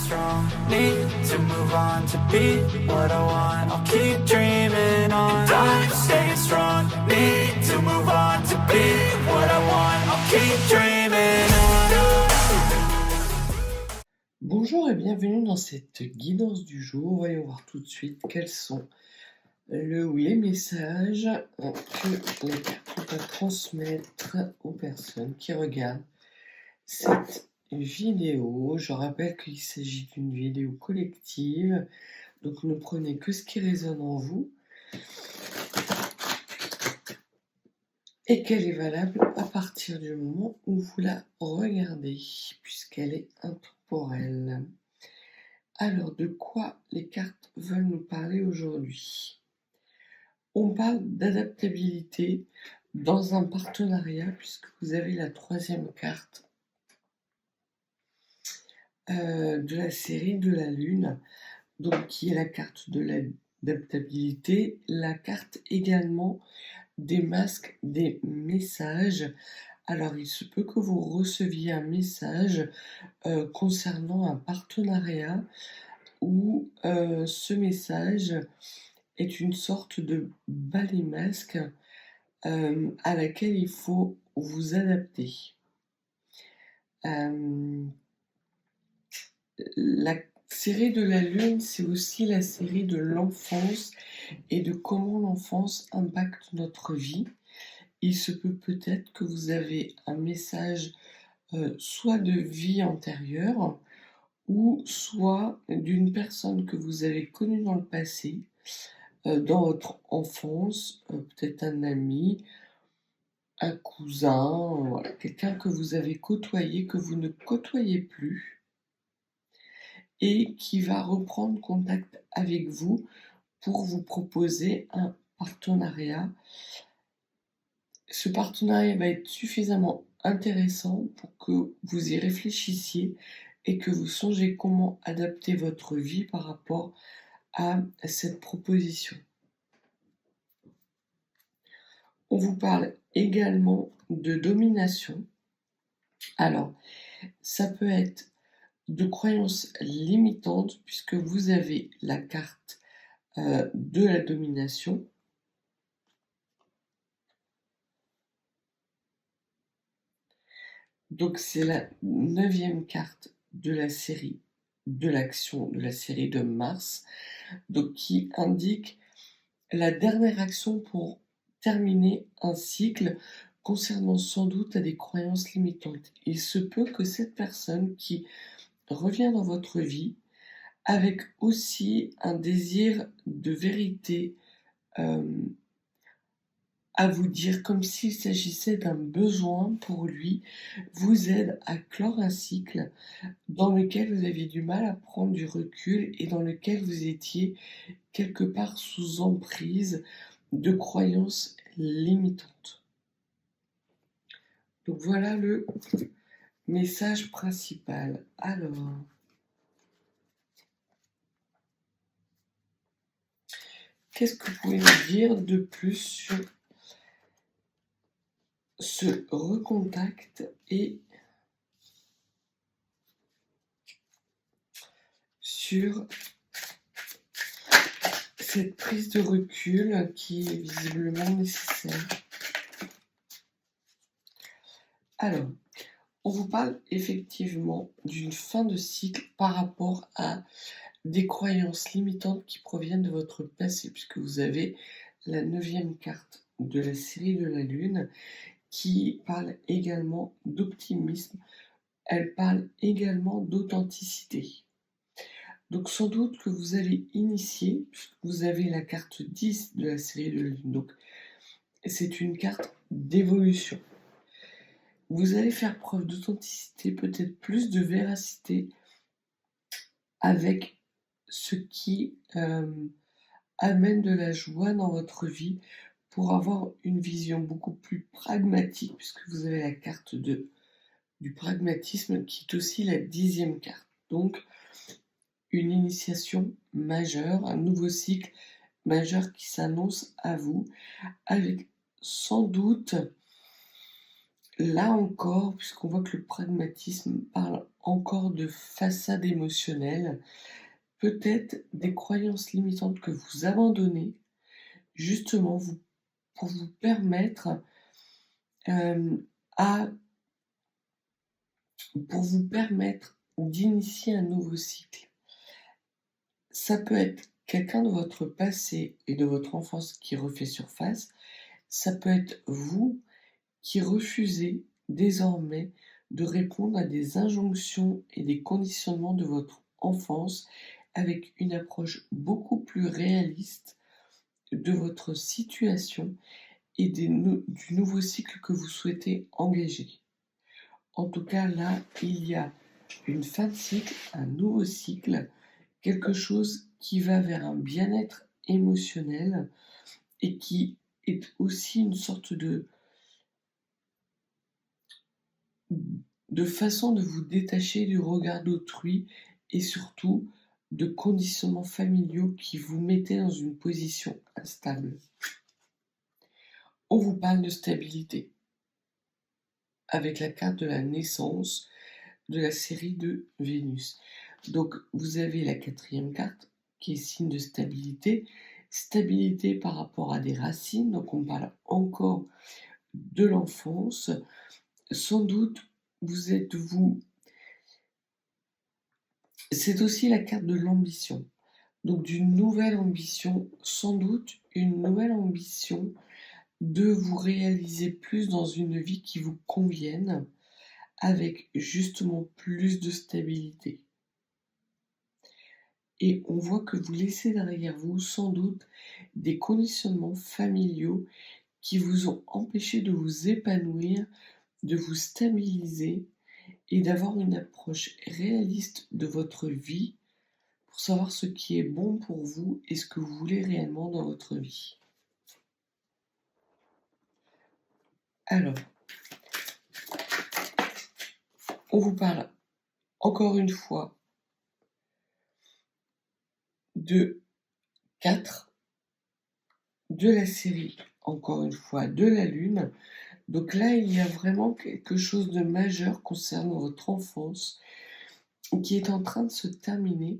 strong, need to move on to be what I want. I'll keep dreaming on. And I'm staying strong, need to move on to be what I want. I'll keep dreaming on. Bonjour et bienvenue dans cette guidance du jour. Voyons voir tout de suite quels sont les messages que les cartes ont à transmettre aux personnes qui regardent cette vidéo. Je rappelle qu'il s'agit d'une vidéo collective, donc ne prenez que ce qui résonne en vous et qu'elle est valable à partir du moment où vous la regardez, puisqu'elle est intemporelle. Alors, de quoi les cartes veulent nous parler aujourd'hui ? On parle d'adaptabilité dans un partenariat, puisque vous avez la troisième carte de la série de la Lune, donc qui est la carte de l'adaptabilité, la carte également des masques, des messages. Alors, il se peut que vous receviez un message concernant un partenariat où ce message est une sorte de balai masque à laquelle il faut vous adapter. La série de la Lune, c'est aussi la série de l'enfance et de comment l'enfance impacte notre vie. Il se peut peut-être que vous avez un message soit de vie antérieure ou soit d'une personne que vous avez connue dans le passé, dans votre enfance, peut-être un ami, un cousin, voilà, quelqu'un que vous avez côtoyé, que vous ne côtoyez plus, et qui va reprendre contact avec vous pour vous proposer un partenariat. Ce partenariat va être suffisamment intéressant pour que vous y réfléchissiez et que vous songiez comment adapter votre vie par rapport à cette proposition. On vous parle également de domination. Alors, ça peut être de croyances limitantes puisque vous avez la carte de la domination. Donc, c'est la 9e carte de la série de l'action de la série de Mars, donc qui indique la dernière action pour terminer un cycle concernant sans doute à des croyances limitantes. Il se peut que cette personne qui revient dans votre vie avec aussi un désir de vérité à vous dire, comme s'il s'agissait d'un besoin pour lui, vous aide à clore un cycle dans lequel vous aviez du mal à prendre du recul et dans lequel vous étiez quelque part sous emprise de croyances limitantes. Donc voilà le message principal. Alors, qu'est-ce que vous pouvez nous dire de plus sur ce recontact et sur cette prise de recul qui est visiblement nécessaire? Alors, on vous parle effectivement d'une fin de cycle par rapport à des croyances limitantes qui proviennent de votre passé, puisque vous avez la 9e carte de la série de la Lune qui parle également d'optimisme, elle parle également d'authenticité. Donc sans doute que vous allez initier, puisque vous avez la carte 10 de la série de la Lune, donc c'est une carte d'évolution. Vous allez faire preuve d'authenticité, peut-être plus de véracité avec ce qui amène de la joie dans votre vie pour avoir une vision beaucoup plus pragmatique, puisque vous avez la carte du pragmatisme qui est aussi la 10e carte. Donc, une initiation majeure, un nouveau cycle majeur qui s'annonce à vous, avec sans doute là encore, puisqu'on voit que le pragmatisme parle encore de façade émotionnelle, peut-être des croyances limitantes que vous abandonnez, justement pour vous permettre, hem, à pour vous permettre d'initier un nouveau cycle. Ça peut être quelqu'un de votre passé et de votre enfance qui refait surface, ça peut être vous qui refusez désormais de répondre à des injonctions et des conditionnements de votre enfance avec une approche beaucoup plus réaliste de votre situation et du nouveau cycle que vous souhaitez engager. En tout cas, là, il y a une fin de cycle, un nouveau cycle, quelque chose qui va vers un bien-être émotionnel et qui est aussi une sorte de façon de vous détacher du regard d'autrui et surtout de conditionnements familiaux qui vous mettaient dans une position instable. On vous parle de stabilité avec la carte de la naissance de la série de Vénus. Donc vous avez la 4e carte qui est signe de stabilité. Stabilité par rapport à des racines, donc on parle encore de l'enfance. Sans doute, c'est aussi la carte de l'ambition. Donc d'une nouvelle ambition, sans doute une nouvelle ambition de vous réaliser plus dans une vie qui vous convienne, avec justement plus de stabilité. Et on voit que vous laissez derrière vous sans doute des conditionnements familiaux qui vous ont empêché de vous épanouir, de vous stabiliser et d'avoir une approche réaliste de votre vie pour savoir ce qui est bon pour vous et ce que vous voulez réellement dans votre vie. Alors, on vous parle encore une fois de 4, de la série, encore une fois, de la Lune. Donc là, il y a vraiment quelque chose de majeur concernant votre enfance qui est en train de se terminer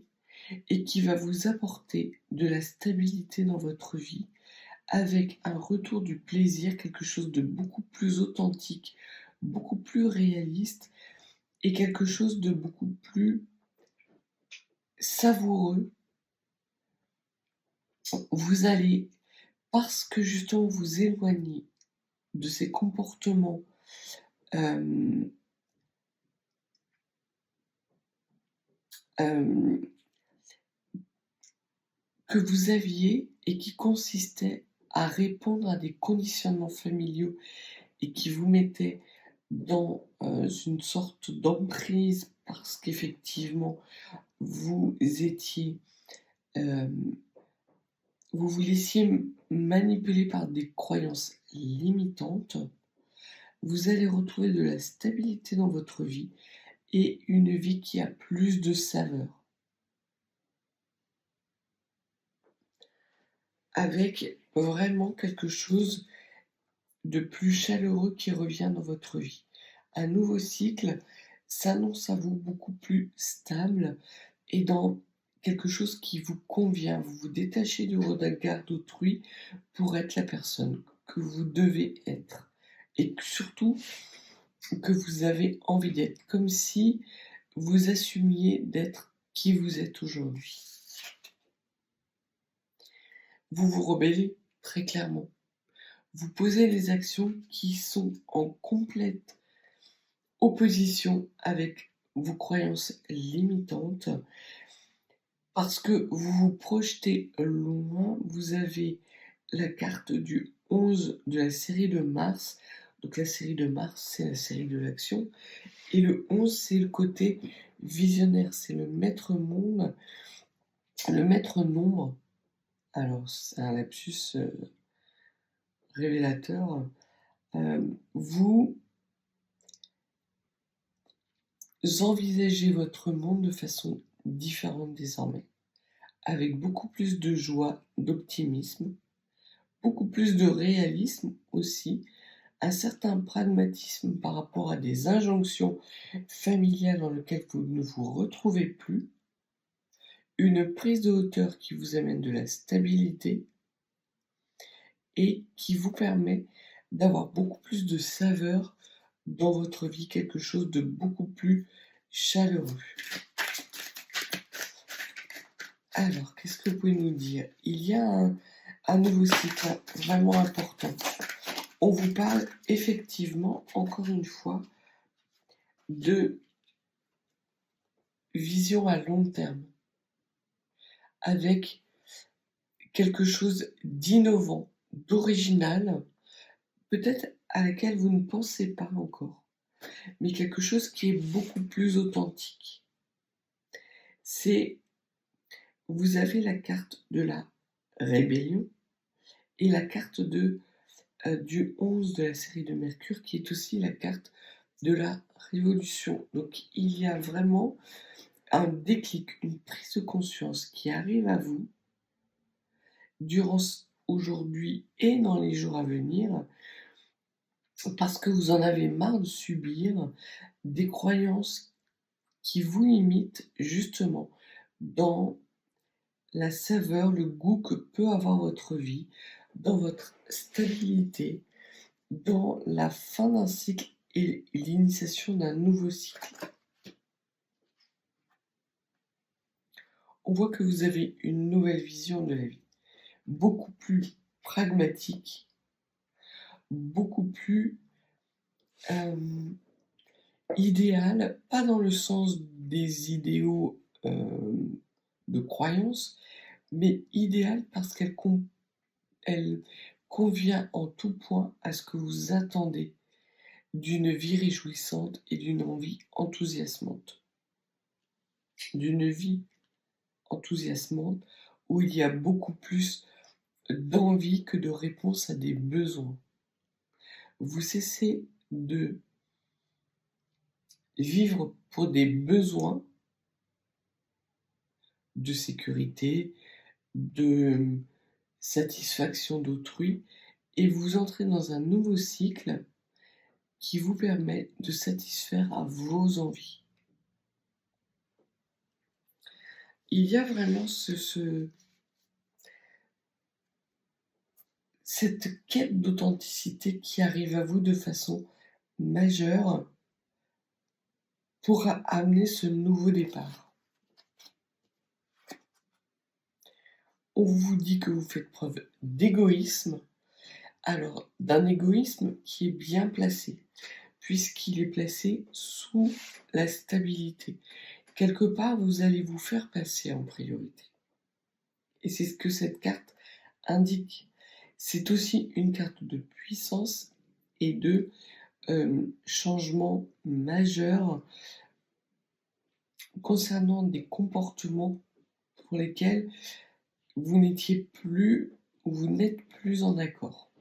et qui va vous apporter de la stabilité dans votre vie avec un retour du plaisir, quelque chose de beaucoup plus authentique, beaucoup plus réaliste et quelque chose de beaucoup plus savoureux. Vous allez, parce que justement vous éloignez de ces comportements euh, euh, que vous aviez et qui consistaient à répondre à des conditionnements familiaux et qui vous mettaient dans une sorte d'emprise parce qu'effectivement vous étiez, vous vous laissiez manipuler par des croyances limitantes, vous allez retrouver de la stabilité dans votre vie et une vie qui a plus de saveur. Avec vraiment quelque chose de plus chaleureux qui revient dans votre vie. Un nouveau cycle s'annonce à vous beaucoup plus stable et dans quelque chose qui vous convient. Vous vous détachez du regard d'autrui pour être la personne que vous devez être et surtout que vous avez envie d'être, comme si vous assumiez d'être qui vous êtes aujourd'hui. Vous vous rebellez très clairement. Vous posez les actions qui sont en complète opposition avec vos croyances limitantes parce que vous vous projetez loin. Vous avez la carte du 11 de la série de Mars. Donc la série de Mars, c'est la série de l'action. Et le 11, c'est le côté visionnaire. C'est le maître monde, le maître nombre. Alors, c'est un lapsus révélateur. Vous envisagez votre monde de façon différente désormais, avec beaucoup plus de joie, d'optimisme, beaucoup plus de réalisme aussi, un certain pragmatisme par rapport à des injonctions familiales dans lesquelles vous ne vous retrouvez plus, une prise de hauteur qui vous amène de la stabilité et qui vous permet d'avoir beaucoup plus de saveur dans votre vie, quelque chose de beaucoup plus chaleureux. Alors, qu'est-ce que vous pouvez nous dire? Il y a un nouveau cycle vraiment important. On vous parle effectivement, encore une fois, de vision à long terme, avec quelque chose d'innovant, d'original, peut-être à laquelle vous ne pensez pas encore, mais quelque chose qui est beaucoup plus authentique. Vous avez la carte de la rébellion et la carte du 11 de la série de Mercure, qui est aussi la carte de la révolution. Donc il y a vraiment un déclic, une prise de conscience qui arrive à vous durant aujourd'hui et dans les jours à venir, parce que vous en avez marre de subir des croyances qui vous limitent justement dans la saveur, le goût que peut avoir votre vie, dans votre stabilité, dans la fin d'un cycle et l'initiation d'un nouveau cycle. On voit que vous avez une nouvelle vision de la vie, beaucoup plus pragmatique, beaucoup plus idéale, pas dans le sens des idéaux de croyance, mais idéale parce elle convient en tout point à ce que vous attendez d'une vie réjouissante et d'une envie enthousiasmante. D'une vie enthousiasmante où il y a beaucoup plus d'envie que de réponse à des besoins. Vous cessez de vivre pour des besoins de sécurité, de satisfaction d'autrui, et vous entrez dans un nouveau cycle qui vous permet de satisfaire à vos envies. Il y a vraiment cette quête d'authenticité qui arrive à vous de façon majeure pour amener ce nouveau départ. On vous dit que vous faites preuve d'égoïsme, alors d'un égoïsme qui est bien placé, puisqu'il est placé sous la stabilité. Quelque part, vous allez vous faire passer en priorité. Et c'est ce que cette carte indique. C'est aussi une carte de puissance et de changement majeur concernant des comportements pour lesquels vous n'étiez plus ou vous n'êtes plus en accord.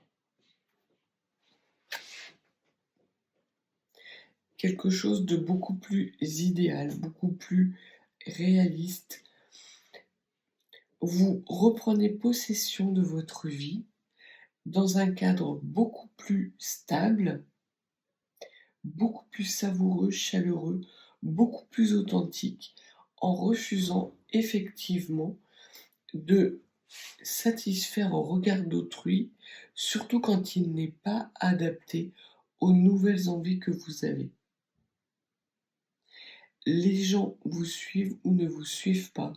Quelque chose de beaucoup plus idéal, beaucoup plus réaliste. Vous reprenez possession de votre vie dans un cadre beaucoup plus stable, beaucoup plus savoureux, chaleureux, beaucoup plus authentique, en refusant effectivement de satisfaire au regard d'autrui, surtout quand il n'est pas adapté aux nouvelles envies que vous avez. Les gens vous suivent ou ne vous suivent pas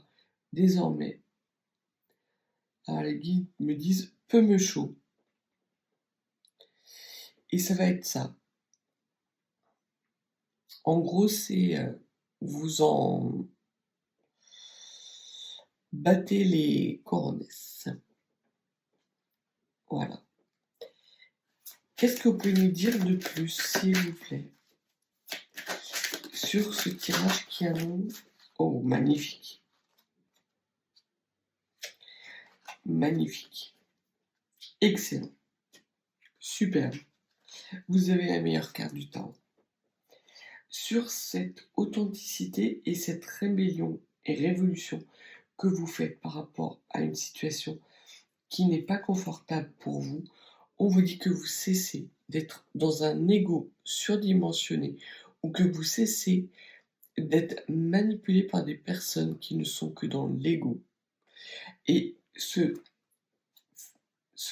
désormais. Alors les guides me disent peu me chaud. Et ça va être ça. En gros, c'est vous en battez les coronesses. Voilà. Qu'est-ce que vous pouvez nous dire de plus, s'il vous plaît, sur ce tirage qui annonce... Oh, magnifique. Magnifique. Excellent. Superbe. Vous avez la meilleure carte du temps. Sur cette authenticité et cette rébellion et révolution que vous faites par rapport à une situation qui n'est pas confortable pour vous, on vous dit que vous cessez d'être dans un ego surdimensionné ou que vous cessez d'être manipulé par des personnes qui ne sont que dans l'ego. Et ce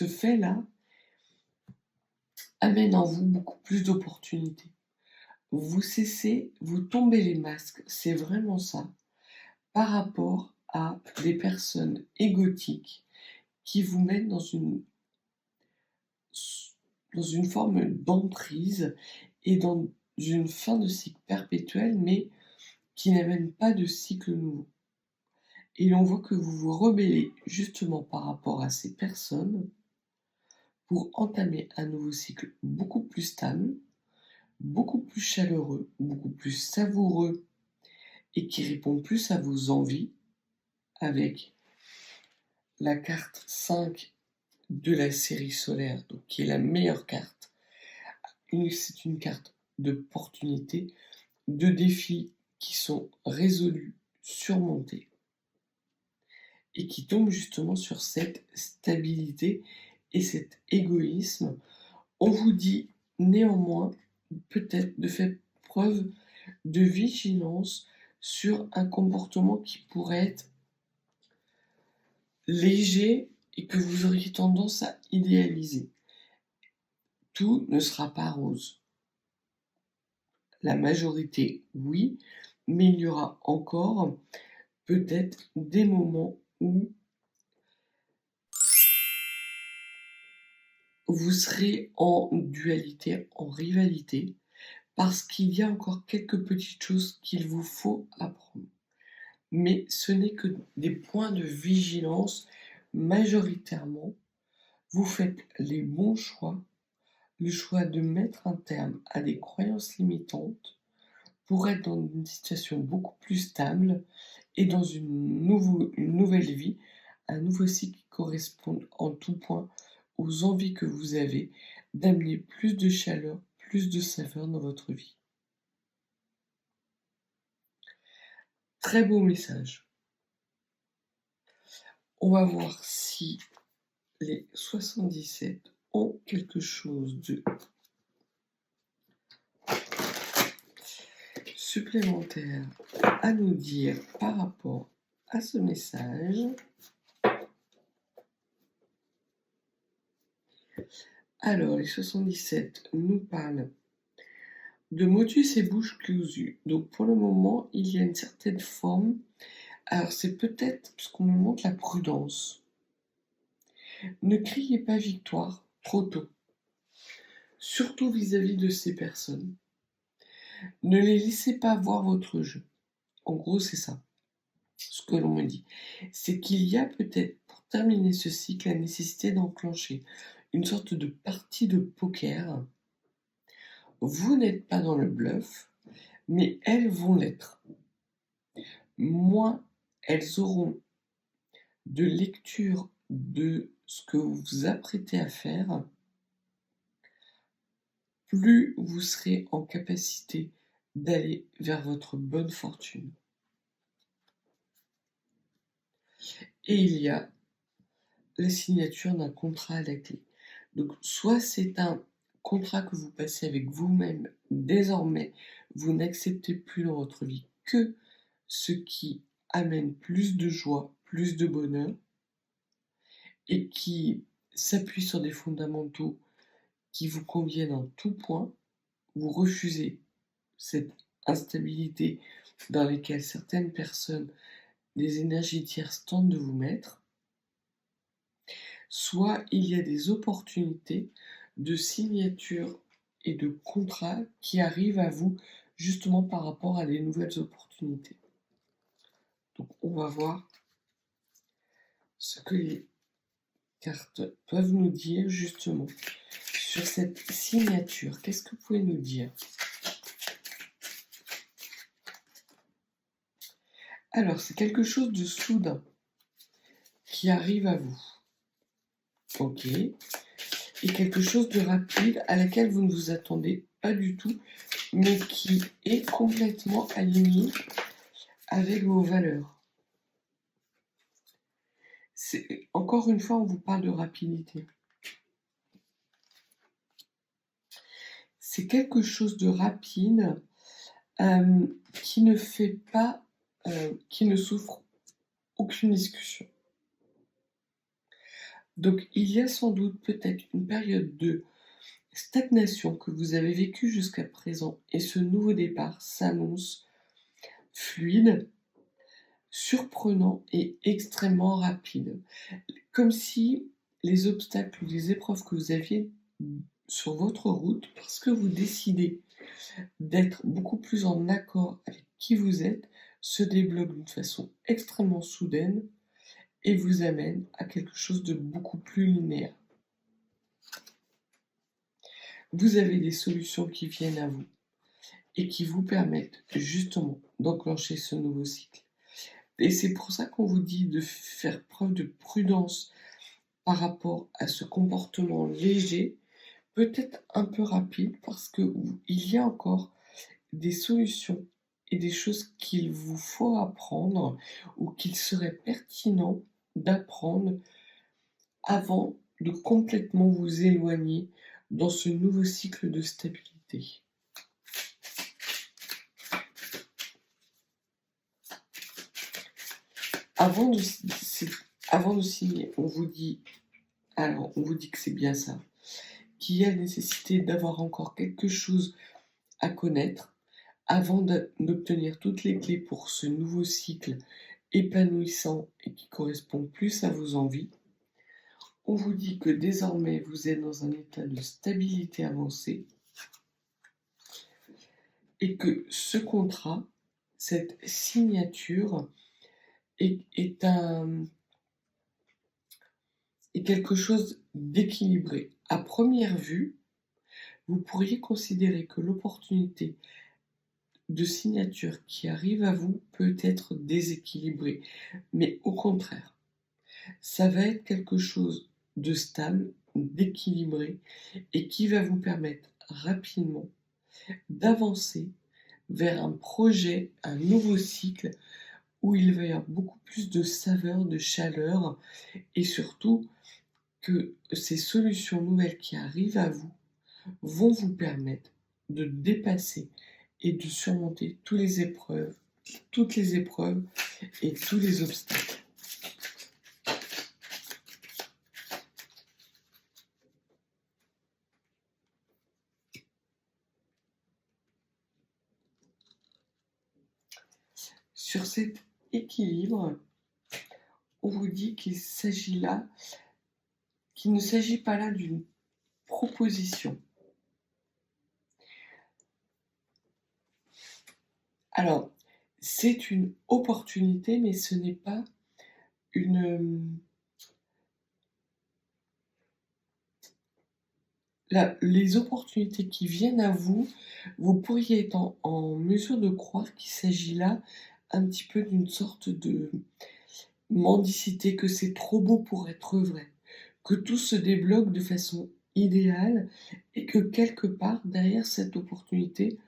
fait-là amène en vous beaucoup plus d'opportunités. Vous tombez les masques, c'est vraiment ça, par rapport à des personnes égotiques qui vous mettent dans une forme d'emprise et dans une fin de cycle perpétuel, mais qui n'amène pas de cycle nouveau. Et l'on voit que vous vous rebellez justement par rapport à ces personnes pour entamer un nouveau cycle beaucoup plus stable, beaucoup plus chaleureux, beaucoup plus savoureux et qui répond plus à vos envies avec la carte 5 de la série solaire, donc qui est la meilleure carte. C'est une carte d'opportunité, de défis qui sont résolus, surmontés et qui tombent justement sur cette stabilité et cet égoïsme. On vous dit néanmoins peut-être de faire preuve de vigilance sur un comportement qui pourrait être léger et que vous auriez tendance à idéaliser. Tout ne sera pas rose. La majorité, oui, mais il y aura encore peut-être des moments où vous serez en dualité, en rivalité, parce qu'il y a encore quelques petites choses qu'il vous faut apprendre. Mais ce n'est que des points de vigilance. Majoritairement, vous faites les bons choix, le choix de mettre un terme à des croyances limitantes pour être dans une situation beaucoup plus stable et dans une nouvelle vie, un nouveau cycle qui correspond en tout point aux envies que vous avez d'amener plus de chaleur, plus de saveur dans votre vie. Très beau message. On va voir si les 77 ont quelque chose de supplémentaire à nous dire par rapport à ce message. Alors, les 77 nous parlent de motus et bouche cousue. Donc, pour le moment, il y a une certaine forme. Alors, c'est peut-être parce qu'on nous montre la prudence. Ne criez pas victoire trop tôt, surtout vis-à-vis de ces personnes. Ne les laissez pas voir votre jeu. En gros, c'est ça. Ce que l'on me dit, c'est qu'il y a peut-être, pour terminer ce cycle, la nécessité d'enclencher une sorte de partie de poker. Vous n'êtes pas dans le bluff, mais elles vont l'être. Moins elles auront de lecture de ce que vous vous apprêtez à faire, plus vous serez en capacité d'aller vers votre bonne fortune. Et il y a la signature d'un contrat à la clé. Donc, soit c'est un contrat que vous passez avec vous-même, désormais, vous n'acceptez plus dans votre vie que ce qui amène plus de joie, plus de bonheur, et qui s'appuie sur des fondamentaux qui vous conviennent en tout point. Vous refusez cette instabilité dans laquelle certaines personnes, des énergies tierces tentent de vous mettre. Soit il y a des opportunités de signature et de contrats qui arrivent à vous justement par rapport à des nouvelles opportunités. Donc on va voir ce que les cartes peuvent nous dire justement sur cette signature. Qu'est-ce que vous pouvez nous dire? Alors, c'est quelque chose de soudain qui arrive à vous. Ok. Et quelque chose de rapide à laquelle vous ne vous attendez pas du tout, mais qui est complètement aligné avec vos valeurs. Encore une fois, on vous parle de rapidité. c'est quelque chose de rapide, qui ne fait pas, qui ne souffre aucune discussion. Donc il y a sans doute peut-être une période de stagnation que vous avez vécue jusqu'à présent et ce nouveau départ s'annonce fluide, surprenant et extrêmement rapide. Comme si les obstacles ou les épreuves que vous aviez sur votre route, parce que vous décidez d'être beaucoup plus en accord avec qui vous êtes, se débloquent d'une façon extrêmement soudaine et vous amène à quelque chose de beaucoup plus linéaire. Vous avez des solutions qui viennent à vous et qui vous permettent justement d'enclencher ce nouveau cycle. Et c'est pour ça qu'on vous dit de faire preuve de prudence par rapport à ce comportement léger, peut-être un peu rapide, parce qu'il y a encore des solutions et des choses qu'il vous faut apprendre ou qu'il serait pertinent d'apprendre avant de complètement vous éloigner dans ce nouveau cycle de stabilité. Avant de signer, on vous dit que c'est bien ça, qu'il y a nécessité d'avoir encore quelque chose à connaître avant d'obtenir toutes les clés pour ce nouveau cycle épanouissant et qui correspond plus à vos envies. On vous dit que désormais vous êtes dans un état de stabilité avancée et que ce contrat, cette signature est quelque chose d'équilibré. À première vue, vous pourriez considérer que l'opportunité de signature qui arrive à vous peut être déséquilibrée, mais au contraire, ça va être quelque chose de stable, d'équilibré et qui va vous permettre rapidement d'avancer vers un projet, un nouveau cycle où il va y avoir beaucoup plus de saveur, de chaleur et surtout que ces solutions nouvelles qui arrivent à vous vont vous permettre de dépasser et de surmonter toutes les épreuves et tous les obstacles. Sur cet équilibre, on vous dit qu'il ne s'agit pas là d'une proposition. Alors, c'est une opportunité, mais ce n'est pas les opportunités qui viennent à vous, vous pourriez être en mesure de croire qu'il s'agit là un petit peu d'une sorte de mendicité, que c'est trop beau pour être vrai, que tout se débloque de façon idéale et que quelque part derrière cette opportunité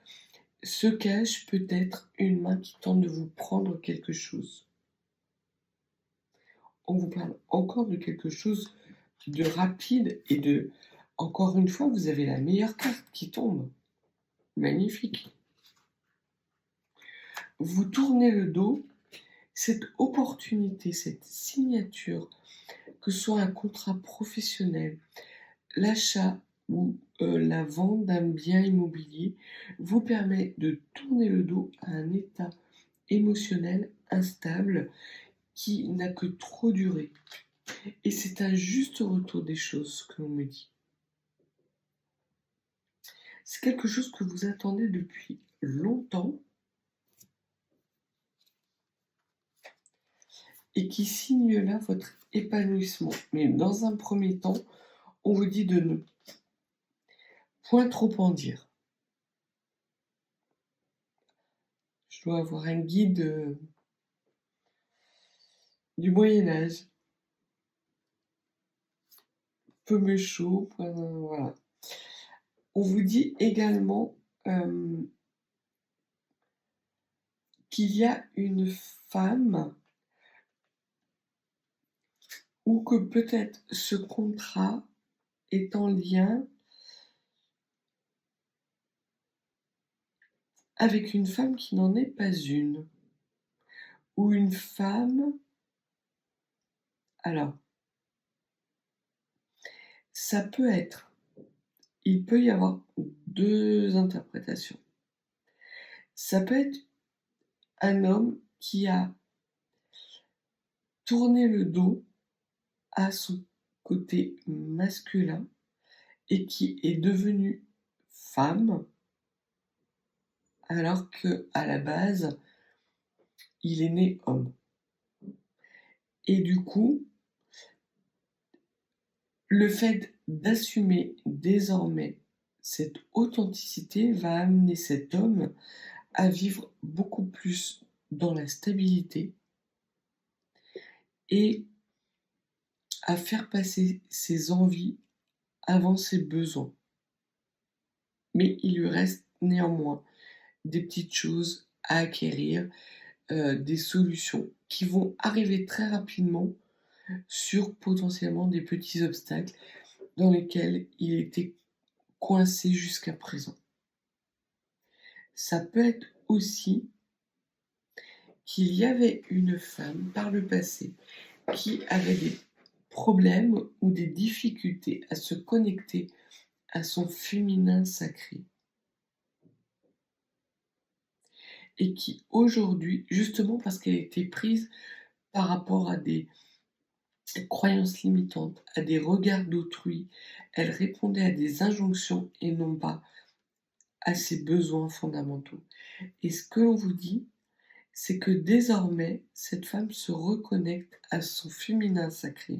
se cache peut-être une main qui tente de vous prendre quelque chose. On vous parle encore de quelque chose de rapide et encore une fois, vous avez la meilleure carte qui tombe. Magnifique. Vous tournez le dos, cette opportunité, cette signature, que ce soit un contrat professionnel, l'achat ou la vente d'un bien immobilier, vous permet de tourner le dos à un état émotionnel instable qui n'a que trop duré. Et c'est un juste retour des choses que l'on me dit. C'est quelque chose que vous attendez depuis longtemps et qui signe là votre épanouissement. Mais dans un premier temps, on vous dit de ne point trop en dire. Je dois avoir un guide du Moyen-Âge. Peu me chaud, voilà. On vous dit également qu'il y a une femme ou que peut-être ce contrat est en lien avec une femme qui n'en est pas une, ou une femme... Alors, ça peut être, il peut y avoir 2 interprétations. Ça peut être un homme qui a tourné le dos à son côté masculin et qui est devenu femme, alors qu'à la base, il est né homme. Et du coup, le fait d'assumer désormais cette authenticité va amener cet homme à vivre beaucoup plus dans la stabilité et à faire passer ses envies avant ses besoins. Mais il lui reste néanmoins des petites choses à acquérir, des solutions qui vont arriver très rapidement sur potentiellement des petits obstacles dans lesquels il était coincé jusqu'à présent. Ça peut être aussi qu'il y avait une femme par le passé qui avait des problèmes ou des difficultés à se connecter à son féminin sacré. Et qui aujourd'hui, justement parce qu'elle était prise par rapport à des croyances limitantes, à des regards d'autrui, elle répondait à des injonctions et non pas à ses besoins fondamentaux. Et ce que l'on vous dit, c'est que désormais, cette femme se reconnecte à son féminin sacré.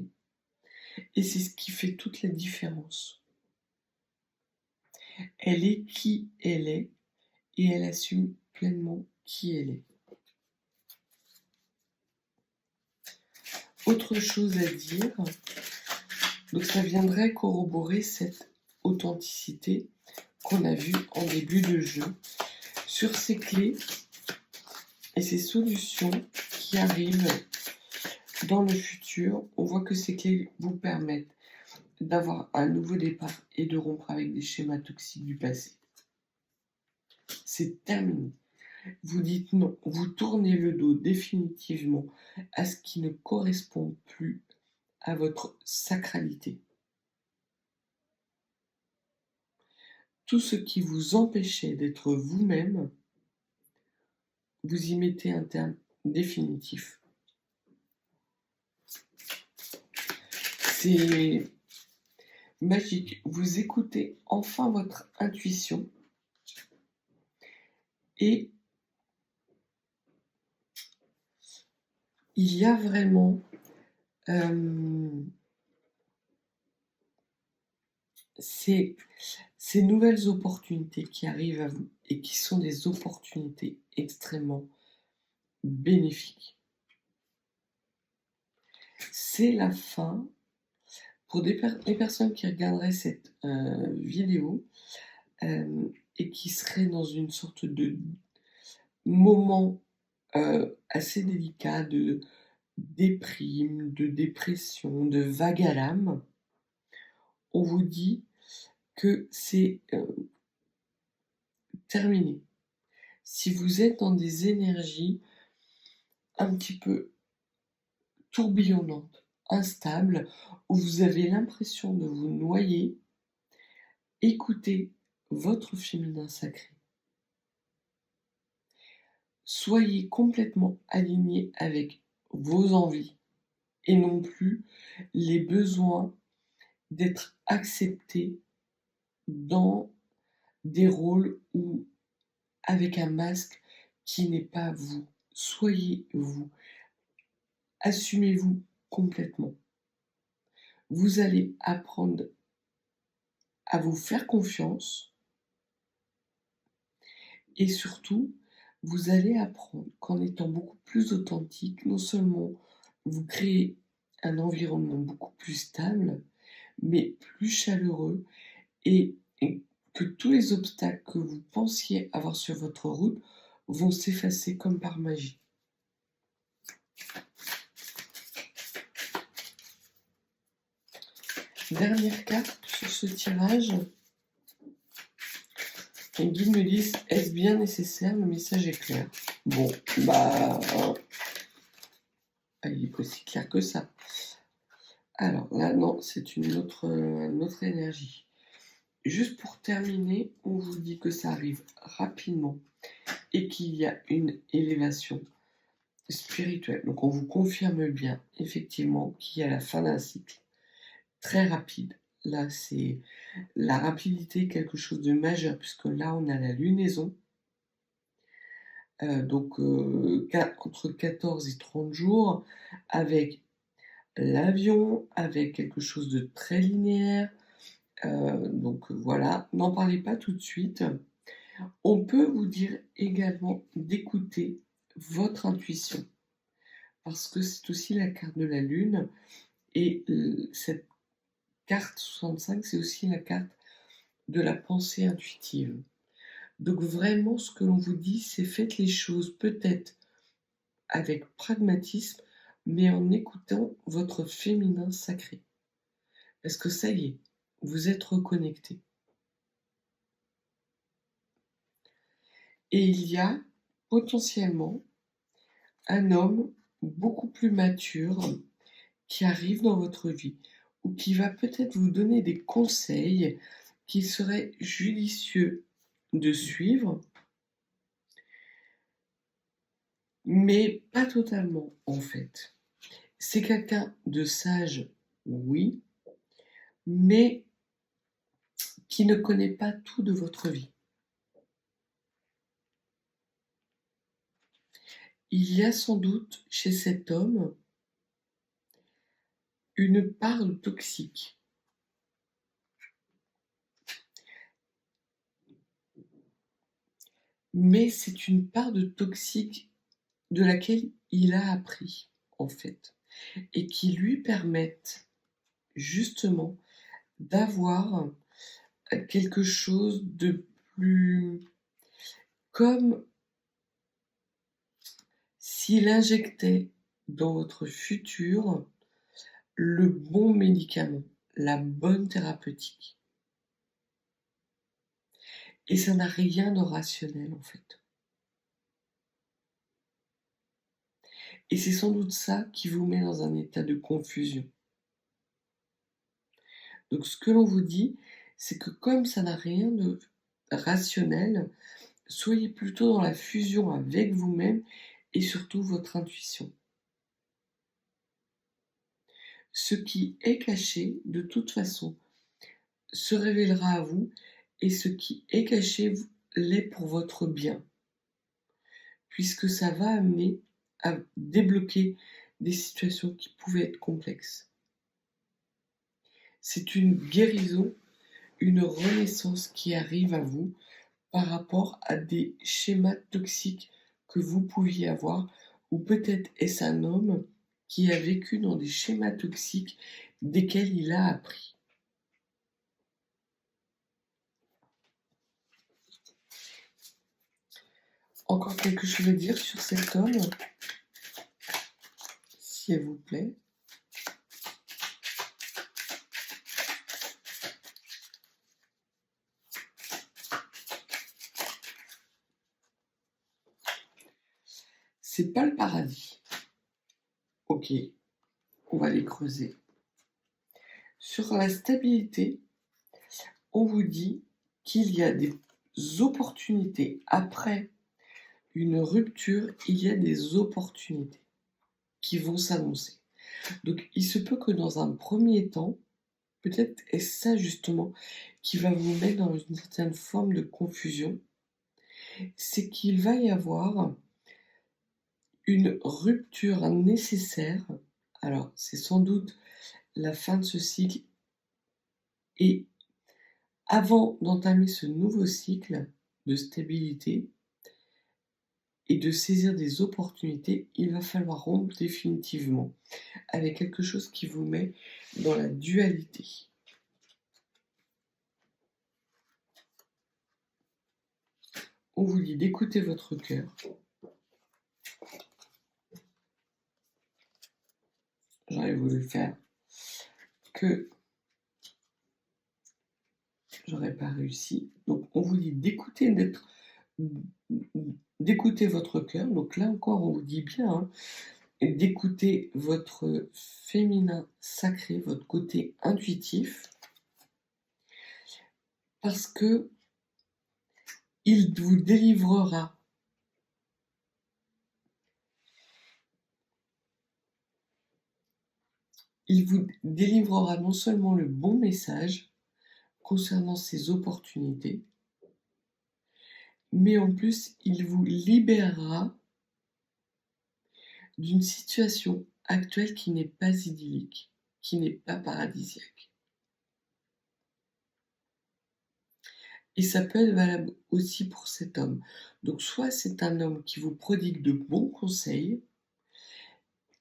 Et c'est ce qui fait toute la différence. Elle est qui elle est et elle assume pleinement qui elle est. Autre chose à dire, donc ça viendrait corroborer cette authenticité qu'on a vue en début de jeu sur ces clés et ces solutions qui arrivent dans le futur. On voit que ces clés vous permettent d'avoir un nouveau départ et de rompre avec des schémas toxiques du passé. C'est terminé. Vous dites non, vous tournez le dos définitivement à ce qui ne correspond plus à votre sacralité. Tout ce qui vous empêchait d'être vous-même, vous y mettez un terme définitif. C'est magique. Vous écoutez enfin votre intuition et il y a vraiment ces nouvelles opportunités qui arrivent à vous et qui sont des opportunités extrêmement bénéfiques. C'est la fin. Pour les personnes qui regarderaient cette vidéo et qui seraient dans une sorte de moment assez délicat de déprime, de dépression, de vague à l'âme, on vous dit que c'est terminé. Si vous êtes dans des énergies un petit peu tourbillonnantes, instables, où vous avez l'impression de vous noyer, écoutez votre féminin sacré. Soyez complètement aligné avec vos envies et non plus les besoins d'être accepté dans des rôles ou avec un masque qui n'est pas vous. Soyez vous. Assumez-vous complètement. Vous allez apprendre à vous faire confiance et surtout, vous allez apprendre qu'en étant beaucoup plus authentique, non seulement vous créez un environnement beaucoup plus stable, mais plus chaleureux et que tous les obstacles que vous pensiez avoir sur votre route vont s'effacer comme par magie. Dernière carte sur ce tirage. Les guides me disent, est-ce bien nécessaire? Le message est clair. Bon, bah, il est pas si clair que ça. Alors là, non, c'est une autre énergie. Juste pour terminer, on vous dit que ça arrive rapidement et qu'il y a une élévation spirituelle. Donc on vous confirme bien, effectivement, qu'il y a la fin d'un cycle très rapide. Là, c'est la rapidité, quelque chose de majeur, puisque là, on a la lunaison. Donc entre 14 et 30 jours, avec l'avion, avec quelque chose de très linéaire. Donc voilà, n'en parlez pas tout de suite. On peut vous dire également d'écouter votre intuition, parce que c'est aussi la carte de la Lune, et cette carte 65, c'est aussi la carte de la pensée intuitive. Donc vraiment, ce que l'on vous dit, c'est faites les choses peut-être avec pragmatisme, mais en écoutant votre féminin sacré. Parce que ça y est, vous êtes reconnecté. Et il y a potentiellement un homme beaucoup plus mature qui arrive dans votre vie, ou qui va peut-être vous donner des conseils qu'il serait judicieux de suivre, mais pas totalement en fait. C'est quelqu'un de sage, oui, mais qui ne connaît pas tout de votre vie. Il y a sans doute chez cet homme une part de toxique. Mais c'est une part de toxique de laquelle il a appris, en fait, et qui lui permettent justement d'avoir quelque chose de plus, comme s'il injectait dans votre futur le bon médicament, la bonne thérapeutique. Et ça n'a rien de rationnel, en fait. Et c'est sans doute ça qui vous met dans un état de confusion. Donc ce que l'on vous dit, c'est que comme ça n'a rien de rationnel, soyez plutôt dans la fusion avec vous-même et surtout votre intuition. Ce qui est caché, de toute façon, se révélera à vous, et ce qui est caché l'est pour votre bien, puisque ça va amener à débloquer des situations qui pouvaient être complexes. C'est une guérison, une renaissance qui arrive à vous par rapport à des schémas toxiques que vous pouviez avoir, ou peut-être est-ce un homme qui a vécu dans des schémas toxiques desquels il a appris. Encore quelque chose à dire sur cet homme, s'il vous plaît? C'est pas le paradis. Ok, on va les creuser. Sur la stabilité, on vous dit qu'il y a des opportunités. Après une rupture, il y a des opportunités qui vont s'annoncer. Donc il se peut que dans un premier temps, peut-être est-ce ça justement qui va vous mettre dans une certaine forme de confusion, c'est qu'il va y avoir une rupture nécessaire. Alors c'est sans doute la fin de ce cycle, et avant d'entamer ce nouveau cycle de stabilité et de saisir des opportunités, il va falloir rompre définitivement avec quelque chose qui vous met dans la dualité. On vous dit d'écouter votre cœur. J'aurais voulu faire que j'aurais pas réussi. Donc on vous dit d'écouter votre cœur. Donc là encore, on vous dit bien, hein, d'écouter votre féminin sacré, votre côté intuitif, parce que il vous délivrera non seulement le bon message concernant ces opportunités, mais en plus, il vous libérera d'une situation actuelle qui n'est pas idyllique, qui n'est pas paradisiaque. Et ça peut être valable aussi pour cet homme. Donc soit c'est un homme qui vous prodigue de bons conseils,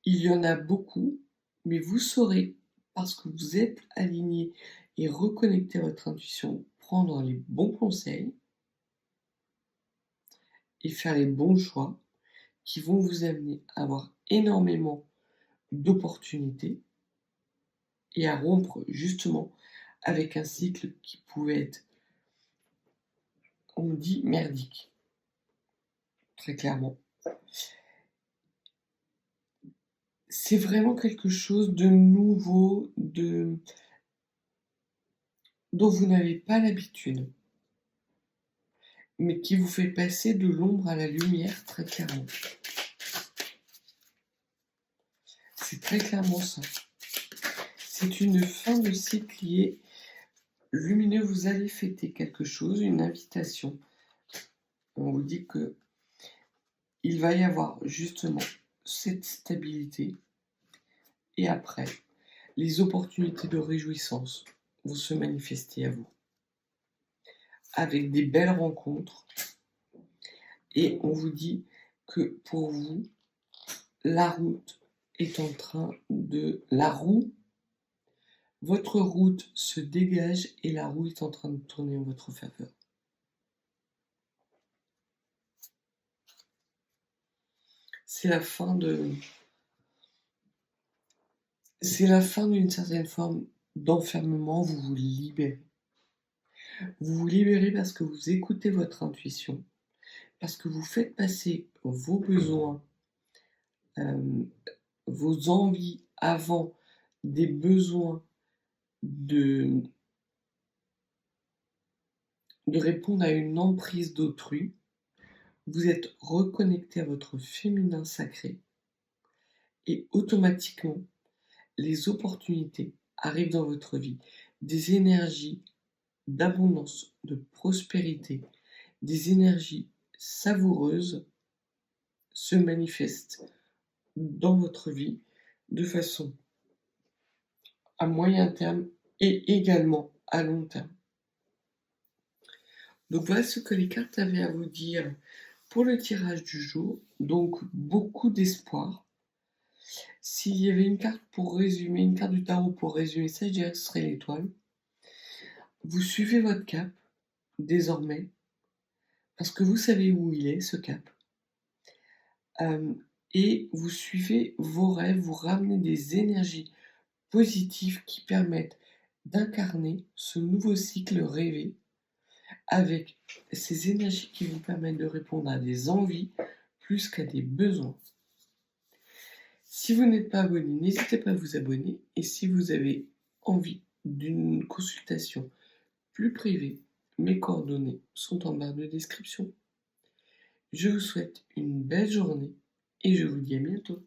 il y en a beaucoup, mais vous saurez, parce que vous êtes aligné et reconnecté à votre intuition, prendre les bons conseils et faire les bons choix qui vont vous amener à avoir énormément d'opportunités et à rompre justement avec un cycle qui pouvait être, on me dit, merdique, très clairement. C'est vraiment quelque chose de nouveau, dont vous n'avez pas l'habitude, mais qui vous fait passer de l'ombre à la lumière très clairement. C'est très clairement ça. C'est une fin de cycle qui est lumineux. Vous allez fêter quelque chose, une invitation. On vous dit que il va y avoir justement cette stabilité. Et après, les opportunités de réjouissance vont se manifester à vous. Avec des belles rencontres. Et on vous dit que pour vous, la route est en train de... Votre route se dégage et la roue est en train de tourner en votre faveur. C'est la fin d'une certaine forme d'enfermement, vous vous libérez. Vous vous libérez parce que vous écoutez votre intuition, parce que vous faites passer vos besoins, vos envies avant des besoins de répondre à une emprise d'autrui. Vous êtes reconnecté à votre féminin sacré et automatiquement, les opportunités arrivent dans votre vie. Des énergies d'abondance, de prospérité, des énergies savoureuses se manifestent dans votre vie de façon à moyen terme et également à long terme. Donc voilà ce que les cartes avaient à vous dire pour le tirage du jour. Donc beaucoup d'espoir. S'il y avait une carte pour résumer, une carte du tarot pour résumer ça, je dirais que ce serait l'étoile. Vous suivez votre cap désormais parce que vous savez où il est, ce cap. Et vous suivez vos rêves, vous ramenez des énergies positives qui permettent d'incarner ce nouveau cycle rêvé avec ces énergies qui vous permettent de répondre à des envies plus qu'à des besoins. Si vous n'êtes pas abonné, n'hésitez pas à vous abonner. Et si vous avez envie d'une consultation plus privée, mes coordonnées sont en barre de description. Je vous souhaite une belle journée et je vous dis à bientôt.